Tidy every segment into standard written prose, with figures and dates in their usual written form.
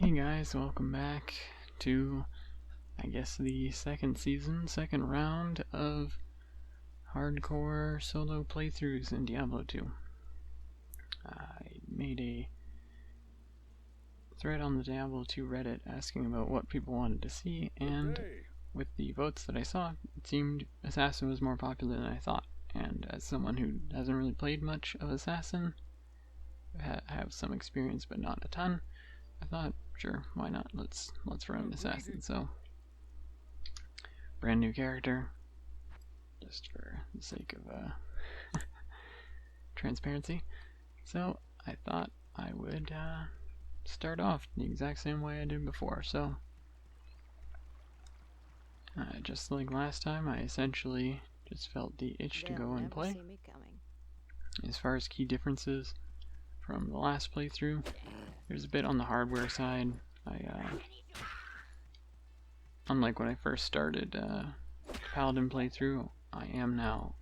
Hey guys, welcome back to, I guess, the second season, second round of hardcore solo playthroughs in Diablo 2. I made a thread on the Diablo 2 Reddit asking about what people wanted to see, and with the votes that I saw, it seemed Assassin was more popular than I thought. And as someone who hasn't really played much of Assassin, I have some experience but not a ton, I thought, sure, why not? Let's run an Assassin. So, brand new character, just for the sake of transparency. So I thought I would start off the exact same way I did before. So just like last time, I essentially just felt the itch to go and play. As far as key differences from the last playthrough, there's a bit on the hardware side. Unlike when I first started Paladin playthrough, I am now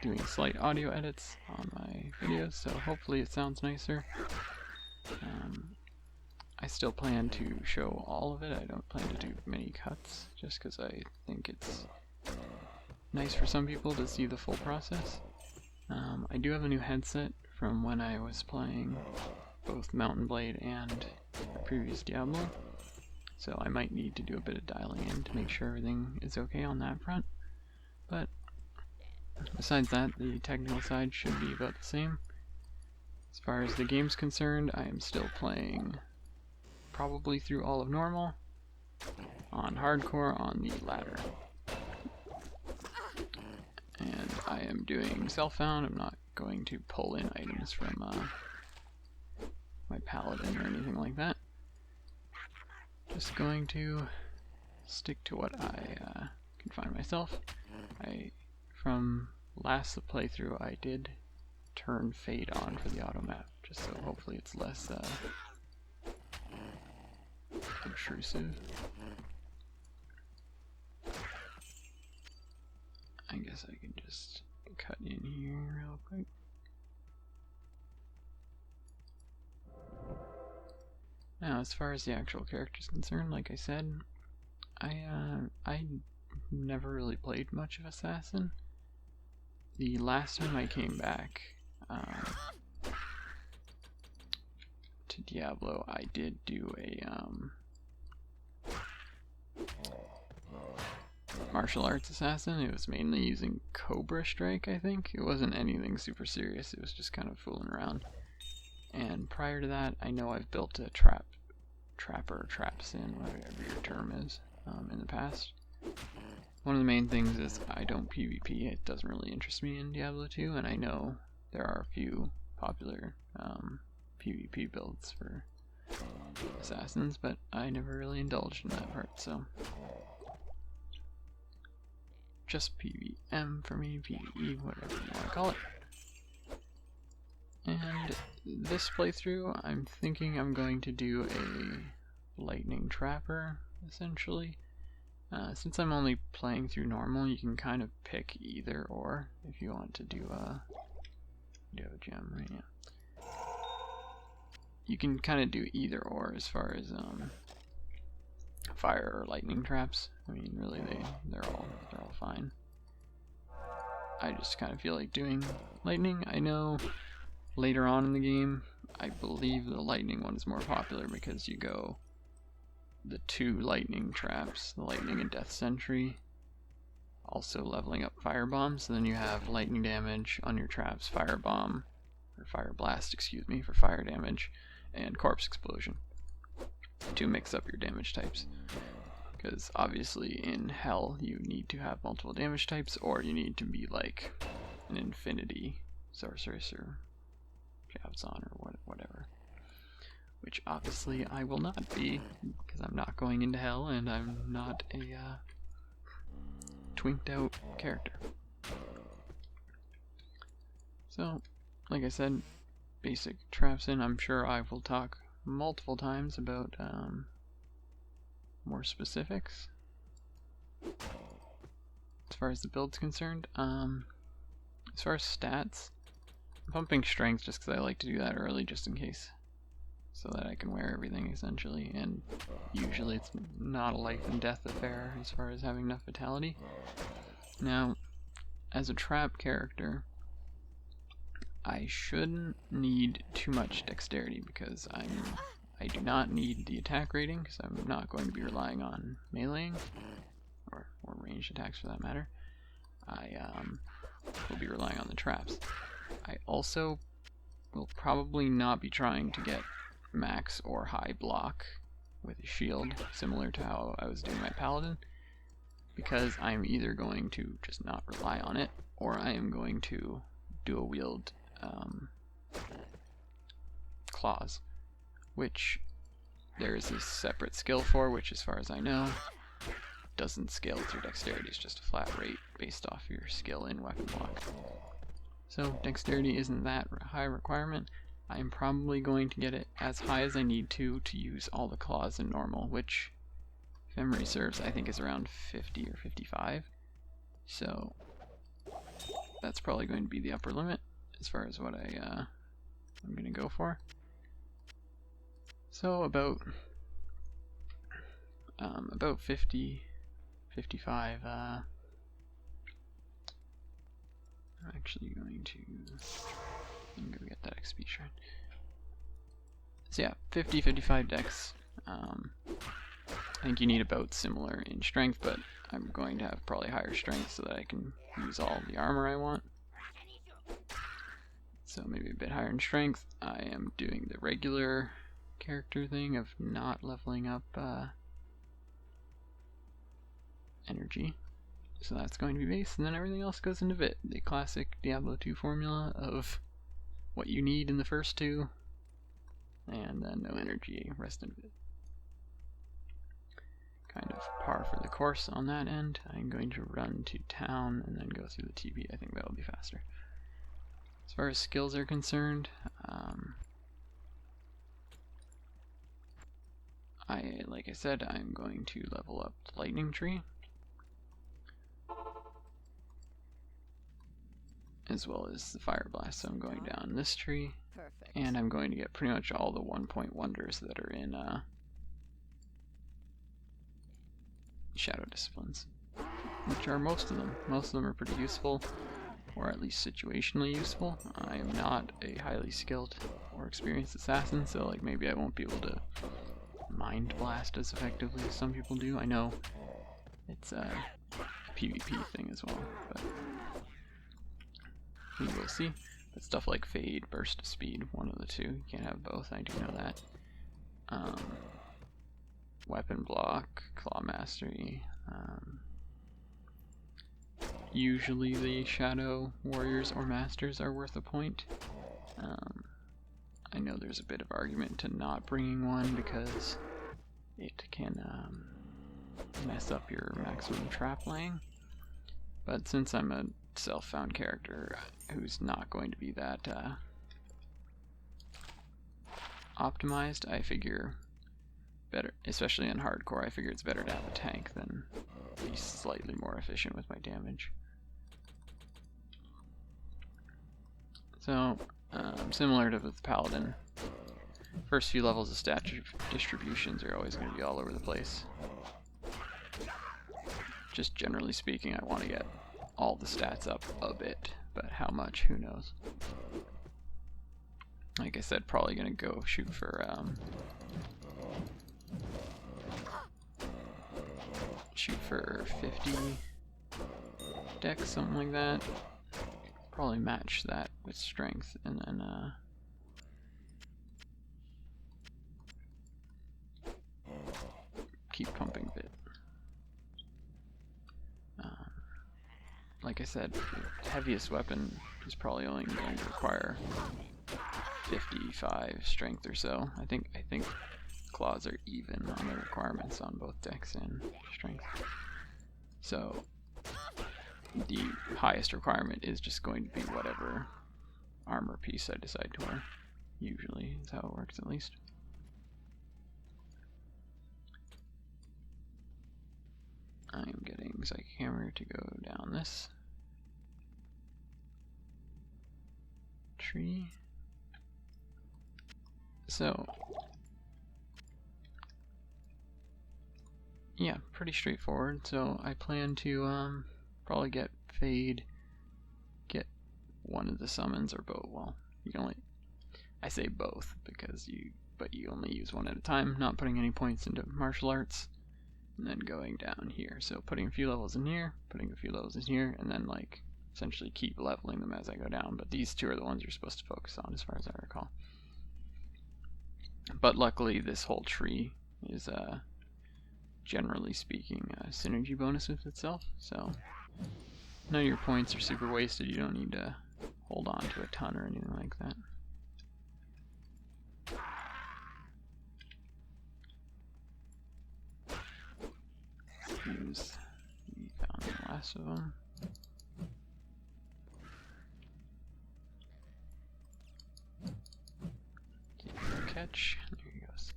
doing slight audio edits on my videos, so hopefully it sounds nicer. I still plan to show all of it. I don't plan to do many cuts, just because I think it's nice for some people to see the full process. I do have a new headset from when I was playing both Mountain Blade and the previous Diablo, so I might need to do a bit of dialing in to make sure everything is okay on that front. But besides that, the technical side should be about the same. As far as the game's concerned, I am still playing probably through all of normal, on hardcore on the ladder. And I am doing self-found. I'm not going to pull in items from my paladin or anything like that. Just going to stick to what I can find myself. From last playthrough, I did turn Fade on for the auto map, just so hopefully it's less obtrusive. I guess I can just cut in here real quick. Now, as far as the actual character is concerned, like I said, I never really played much of Assassin. The last time I came back to Diablo, I did do a martial arts assassin. It was mainly using Cobra Strike, I think. It wasn't anything super serious, it was just kind of fooling around. And prior to that, I know I've built a trapper, trapsin, whatever your term is, in the past. One of the main things is I don't PvP. It doesn't really interest me in Diablo 2, and I know there are a few popular PvP builds for assassins, but I never really indulged in that part, so just PvM for me, PvE, whatever you want to call it. And this playthrough, I'm thinking I'm going to do a lightning trapper, essentially. Since I'm only playing through normal, you can kind of pick either or if you want to do you have a gem, right? Yeah. You can kind of do either or as far as fire or lightning traps. I mean, really, they're all fine. I just kind of feel like doing lightning. I know later on in the game, I believe the lightning one is more popular because you go the two lightning traps, the lightning and death sentry, also leveling up firebomb, so then you have lightning damage on your traps, firebomb, or fire blast, excuse me, for fire damage, and corpse explosion to mix up your damage types. Because obviously in Hell you need to have multiple damage types, or you need to be like an infinity sorceress or Javzon or whatever. Which obviously I will not be, because I'm not going into Hell and I'm not a twinked out character. So, like I said, basic traps in. I'm sure I will talk multiple times about more specifics. As far as the build's concerned, as far as stats, I'm pumping strength just because I like to do that early, just in case so that I can wear everything essentially, and usually it's not a life and death affair as far as having enough vitality. Now, as a trap character, I shouldn't need too much dexterity because I do not need the attack rating because I'm not going to be relying on meleeing or ranged attacks for that matter. I will be relying on the traps. I also will probably not be trying to get max or high block with a shield, similar to how I was doing my paladin, because I'm either going to just not rely on it, or I am going to dual wield claws, which there is a separate skill for, which as far as I know doesn't scale with your dexterity. It's just a flat rate based off your skill in weapon block. So dexterity isn't that high requirement. I am probably going to get it as high as I need to use all the claws in normal, which, if memory serves, I think is around 50 or 55. So that's probably going to be the upper limit as far as what I'm going to go for. So about 50, 55. I'm actually going to go get that XP shrine. So yeah, 50, 55 dex. I think you need about similar in strength, but I'm going to have probably higher strength so that I can use all the armor I want. So maybe a bit higher in strength. I am doing the regular character thing of not leveling up energy. So that's going to be base, and then everything else goes into Vit. The classic Diablo 2 formula of what you need in the first two, and then no energy, rest in Vit. Kind of par for the course on that end. I'm going to run to town and then go through the TP. I think that will be faster. As far as skills are concerned, like I said, I'm going to level up the lightning tree, as well as the fire blast. So I'm going down this tree, and I'm going to get pretty much all the 1-point wonders that are in shadow disciplines, which are most of them. Most of them are pretty useful, or at least situationally useful. I am not a highly skilled or experienced assassin, so like maybe I won't be able to mind blast as effectively as some people do. I know it's a PvP thing as well, but we will see. But stuff like fade, burst of speed, one of the two. You can't have both, I do know that. Weapon block, claw mastery. Usually the shadow warriors or masters are worth a point. I know there's a bit of argument to not bringing one because it can mess up your maximum trap laying. But since I'm a self-found character who's not going to be that optimized, I figure better, especially in hardcore, I figure it's better to have a tank than be slightly more efficient with my damage. So, similar to with Paladin, first few levels of stat distributions are always going to be all over the place. Just generally speaking, I want to get all the stats up a bit, but how much, who knows. Like I said, probably going to go shoot for 50 dex, something like that. Probably match that with strength, and then keep pumping Vit. Like I said, the heaviest weapon is probably only going to require 55 strength or so. I think claws are even on the requirements on both dex and strength. So the highest requirement is just going to be whatever armor piece I decide to wear. Usually is how it works, at least. I am getting Psychic Hammer to go down this tree. So, yeah, pretty straightforward. So I plan to probably get Fade, get one of the summons or both. Well, you can only, I say both because you only use one at a time, not putting any points into martial arts, and then going down here. So putting a few levels in here, putting a few levels in here, and then like essentially keep leveling them as I go down. But these two are the ones you're supposed to focus on as far as I recall. But luckily this whole tree is generally speaking a synergy bonus with itself, so none of your points are super wasted. You don't need to hold on to a ton or anything like that. We found the last of them. Catch. There he goes.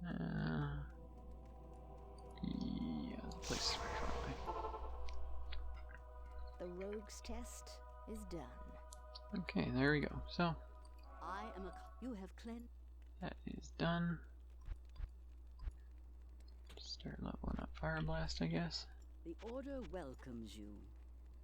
Yeah, the place is pretty far away. The rogue's test is done. Okay, there we go. So I am you have cleansed. That is done. Start leveling up Fire Blast, I guess. The order welcomes you.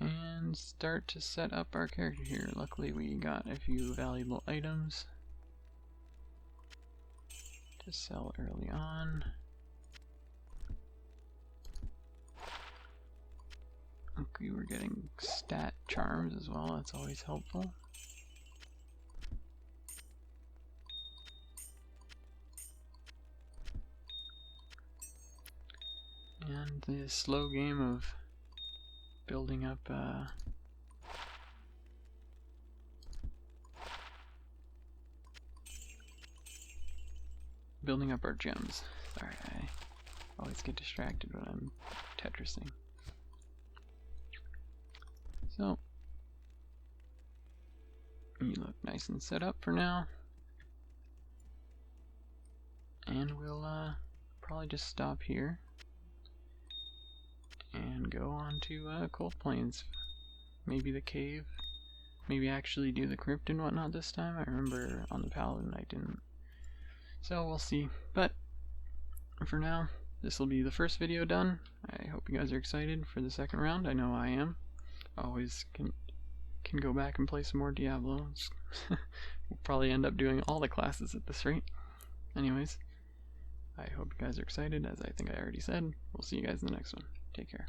And start to set up our character here. Luckily we got a few valuable items to sell early on. Okay, we're getting stat charms as well, that's always helpful. And the slow game of building up our gems. Sorry, I always get distracted when I'm Tetrising. So, you look nice and set up for now. And we'll probably just stop here and go on to Cold Plains. Maybe the cave. Maybe actually do the crypt and whatnot this time. I remember on the Paladin I didn't. So we'll see. But for now, this will be the first video done. I hope you guys are excited for the second round. I know I am. Always can go back and play some more Diablo. We'll probably end up doing all the classes at this rate. Anyways, I hope you guys are excited, as I think I already said. We'll see you guys in the next one. Take care.